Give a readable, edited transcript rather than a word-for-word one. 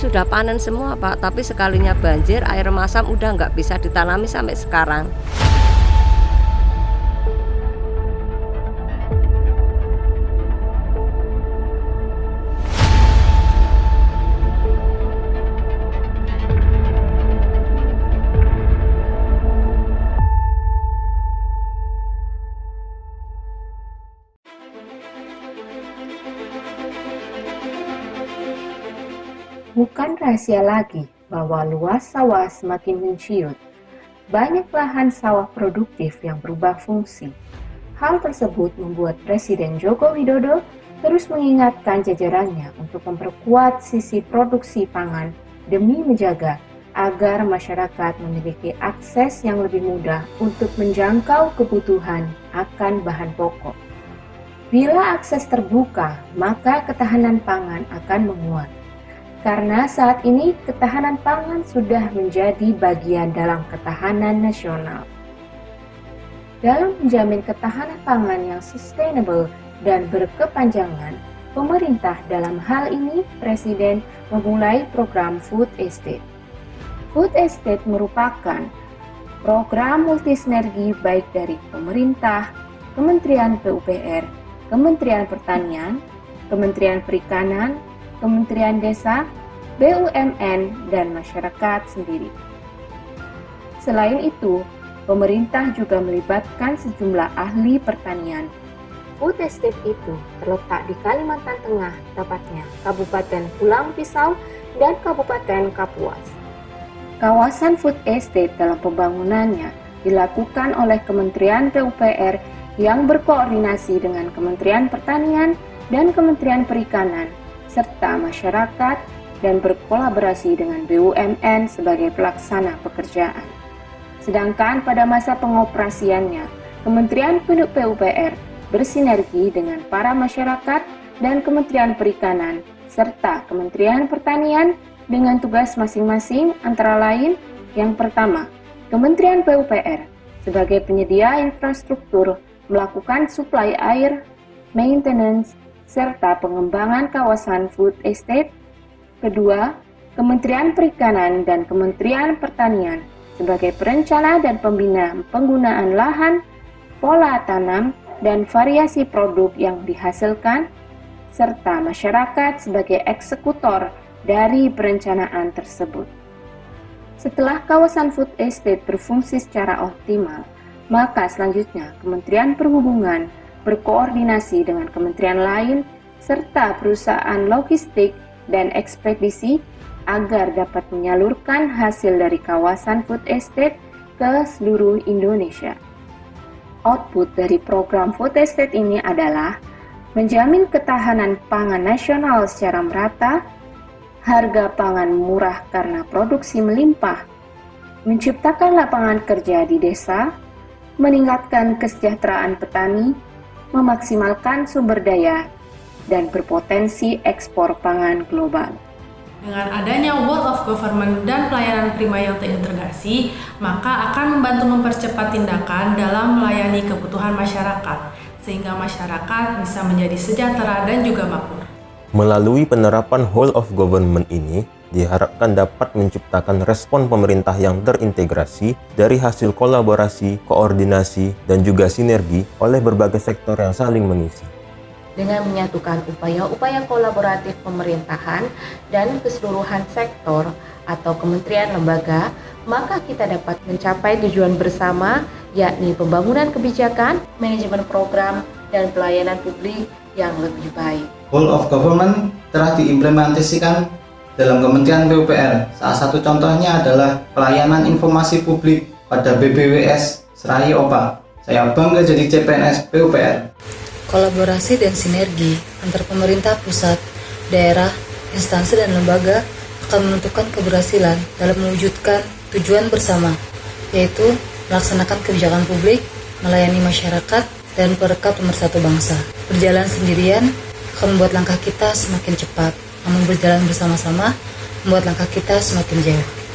sudah panen semua Pak, tapi sekalinya banjir air masam udah nggak bisa ditanami sampai sekarang. Bukan rahasia lagi bahwa luas sawah semakin menciut. Banyak lahan sawah produktif yang berubah fungsi. Hal tersebut membuat Presiden Joko Widodo terus mengingatkan jajarannya untuk memperkuat sisi produksi pangan demi menjaga agar masyarakat memiliki akses yang lebih mudah untuk menjangkau kebutuhan akan bahan pokok. Bila akses terbuka, maka ketahanan pangan akan menguat. Karena saat ini ketahanan pangan sudah menjadi bagian dalam ketahanan nasional. Dalam menjamin ketahanan pangan yang sustainable dan berkepanjangan, pemerintah dalam hal ini Presiden memulai program Food Estate. Food Estate merupakan program multisinergi baik dari pemerintah, Kementerian PUPR, Kementerian Pertanian, Kementerian Perikanan, Kementerian Desa, BUMN, dan masyarakat sendiri. Selain itu, pemerintah juga melibatkan sejumlah ahli pertanian. Food Estate itu terletak di Kalimantan Tengah, tepatnya Kabupaten Pulang Pisau dan Kabupaten Kapuas. Kawasan Food Estate dalam pembangunannya dilakukan oleh Kementerian PUPR yang berkoordinasi dengan Kementerian Pertanian dan Kementerian Perikanan, serta masyarakat dan berkolaborasi dengan BUMN sebagai pelaksana pekerjaan. Sedangkan pada masa pengoperasiannya, Kementerian PUPR bersinergi dengan para masyarakat dan Kementerian Perikanan serta Kementerian Pertanian dengan tugas masing-masing, antara lain yang pertama, Kementerian PUPR sebagai penyedia infrastruktur melakukan suplai air, maintenance, serta pengembangan kawasan food estate. Kedua, Kementerian Perikanan dan Kementerian Pertanian sebagai perencana dan pembina penggunaan lahan, pola tanam, dan variasi produk yang dihasilkan, serta masyarakat sebagai eksekutor dari perencanaan tersebut. Setelah kawasan food estate berfungsi secara optimal, maka selanjutnya Kementerian Perhubungan berkoordinasi dengan kementerian lain serta perusahaan logistik dan ekspedisi agar dapat menyalurkan hasil dari kawasan food estate ke seluruh Indonesia. Output dari program food estate ini adalah menjamin ketahanan pangan nasional secara merata, harga pangan murah karena produksi melimpah, menciptakan lapangan kerja di desa, meningkatkan kesejahteraan petani, memaksimalkan sumber daya, dan berpotensi ekspor pangan global. Dengan adanya World of Government dan pelayanan prima yang terintegrasi, maka akan membantu mempercepat tindakan dalam melayani kebutuhan masyarakat, sehingga masyarakat bisa menjadi sejahtera dan juga makmur. Melalui penerapan Whole of Government ini, diharapkan dapat menciptakan respon pemerintah yang terintegrasi dari hasil kolaborasi, koordinasi, dan juga sinergi oleh berbagai sektor yang saling mengisi. Dengan menyatukan upaya-upaya kolaboratif pemerintahan dan keseluruhan sektor atau kementerian lembaga, maka kita dapat mencapai tujuan bersama, yakni pembangunan kebijakan, manajemen program, dan pelayanan publik yang lebih baik. Whole of Government telah diimplementasikan dalam Kementerian PUPR. Salah satu contohnya adalah pelayanan informasi publik pada BPWS Serai Opa. Saya bangga jadi CPNS PUPR. Kolaborasi dan sinergi antar pemerintah pusat, daerah, instansi dan lembaga akan menentukan keberhasilan dalam mewujudkan tujuan bersama, yaitu melaksanakan kebijakan publik, melayani masyarakat, dan perekat pemersatu bangsa. Berjalan sendirian akan membuat langkah kita semakin cepat, namun berjalan bersama-sama membuat langkah kita semakin jauh.